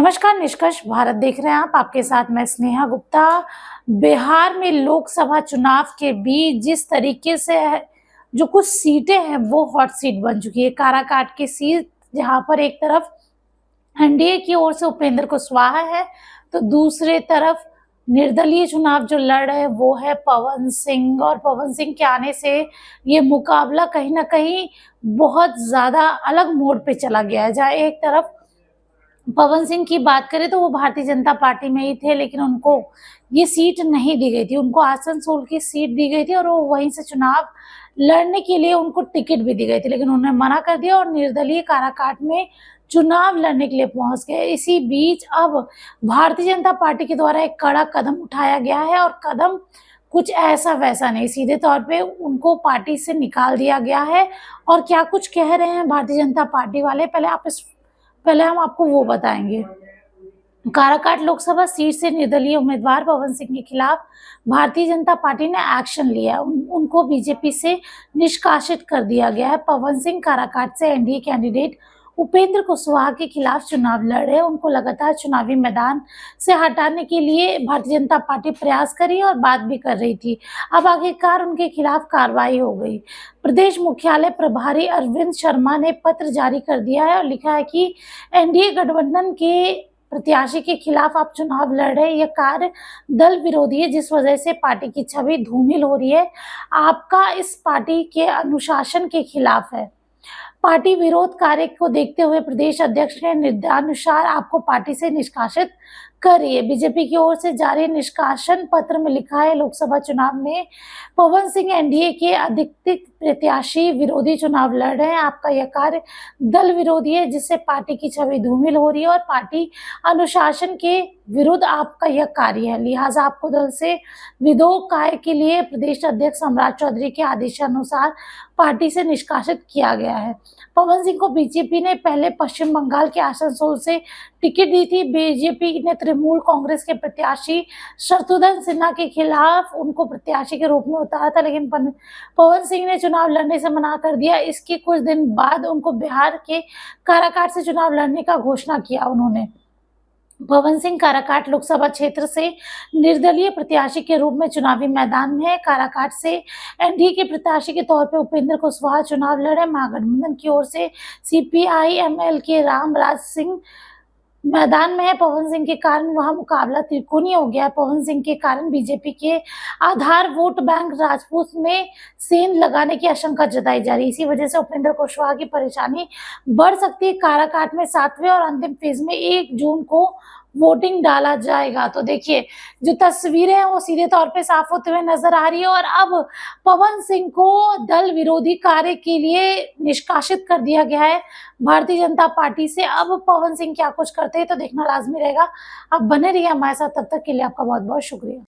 नमस्कार, निष्कर्ष भारत देख रहे हैं आप। आपके साथ मैं स्नेहा गुप्ता। बिहार में लोकसभा चुनाव के बीच जिस तरीके से जो कुछ सीटें हैं वो हॉट सीट बन चुकी है। काराकाट की सीट जहां पर एक तरफ एनडीए की ओर से उपेंद्र कुशवाहा है तो दूसरे तरफ निर्दलीय चुनाव जो लड़ रहे हैं वो है पवन सिंह। और पवन सिंह के आने से ये मुकाबला कहीं ना कहीं बहुत ज्यादा अलग मोड़ पे चला गया है। जहाँ एक तरफ पवन सिंह की बात करें तो वो भारतीय जनता पार्टी में ही थे, लेकिन उनको ये सीट नहीं दी गई थी। उनको आसनसोल की सीट दी गई थी और वो वहीं से चुनाव लड़ने के लिए उनको टिकट भी दी गई थी, लेकिन उन्होंने मना कर दिया और निर्दलीय काराकाट में चुनाव लड़ने के लिए पहुंच गए। इसी बीच अब भारतीय जनता पार्टी के द्वारा एक कड़ा कदम उठाया गया है और कदम कुछ ऐसा वैसा नहीं, सीधे तौर पे उनको पार्टी से निकाल दिया गया है। और क्या कुछ कह रहे हैं भारतीय जनता पार्टी वाले, पहले हम आपको वो बताएंगे। काराकाट लोकसभा सीट से निर्दलीय उम्मीदवार पवन सिंह के खिलाफ भारतीय जनता पार्टी ने एक्शन लिया है। उनको बीजेपी से निष्कासित कर दिया गया है। पवन सिंह काराकाट से एनडीए कैंडिडेट उपेंद्र कुशवाहा के खिलाफ चुनाव लड़ रहे हैं। उनको लगातार चुनावी मैदान से हटाने के लिए भारतीय जनता पार्टी प्रयास करी और बात भी कर रही थी। अब आखिरकार उनके खिलाफ कार्रवाई हो गई। प्रदेश मुख्यालय प्रभारी अरविंद शर्मा ने पत्र जारी कर दिया है और लिखा है कि एनडीए गठबंधन के प्रत्याशी के खिलाफ आप चुनाव लड़ रहे हैं, यह कार्य दल विरोधी है, जिस वजह से पार्टी की छवि धूमिल हो रही है। आपका इस पार्टी के अनुशासन के खिलाफ है। पार्टी विरोध कार्य को देखते हुए प्रदेश अध्यक्ष ने निर्देशानुसार आपको पार्टी से निष्कासित कर रही है। बीजेपी की ओर से जारी निष्कासन पत्र में लिखा है, लोकसभा चुनाव में पवन सिंह एनडीए के अधिकृत प्रत्याशी विरोधी चुनाव लड़ रहे हैं। आपका यह कार्य दल विरोधी है, जिससे पार्टी की छवि धूमिल हो रही है और पार्टी अनुशासन के विरुद्ध आपका यह कार्य है। लिहाजा आपको दल से विदोह कार्य के लिए प्रदेश अध्यक्ष सम्राट चौधरी के आदेशानुसार पार्टी से निष्कासित किया गया है। पवन सिंह को बीजेपी ने पहले पश्चिम बंगाल के आसनसोल से टिकट दी थी। बीजेपी ने तृणमूल कांग्रेस के प्रत्याशी शत्रुघ्न सिन्हा के खिलाफ उनको प्रत्याशी के रूप में उतारा था, लेकिन पवन सिंह ने चुनाव लड़ने से मना कर दिया। इसके कुछ दिन बाद उनको बिहार के काराकाट से चुनाव लड़ने का घोषणा किया उन्होंने। पवन सिंह काराकाट लोकसभा क्षेत्र से निर्दलीय प्रत्याशी के रूप में चुनावी मैदान में है। काराकाट से एनडीए के प्रत्याशी के तौर पर उपेंद्र कुशवाहा चुनाव लड़े। महागठबंधन की ओर से सीपीआई-एमएल के रामराज सिंह मैदान में है। पवन सिंह के कारण वहां मुकाबला त्रिकोणीय हो गया। पवन सिंह के कारण बीजेपी के आधार वोट बैंक राजपूत में सेंध लगाने की आशंका जताई जा रही है। इसी वजह से उपेंद्र कुशवाहा की परेशानी बढ़ सकती है। काराकाट में 7वें और अंतिम फेज में 1 जून को वोटिंग डाला जाएगा। तो देखिए, जो तस्वीरें हैं वो सीधे तौर पे साफ होते हुए नजर आ रही है और अब पवन सिंह को दल विरोधी कार्य के लिए निष्कासित कर दिया गया है भारतीय जनता पार्टी से। अब पवन सिंह क्या कुछ करते हैं तो देखना लाजमी रहेगा। आप बने रहिए हमारे साथ, तब तक के लिए आपका बहुत बहुत शुक्रिया।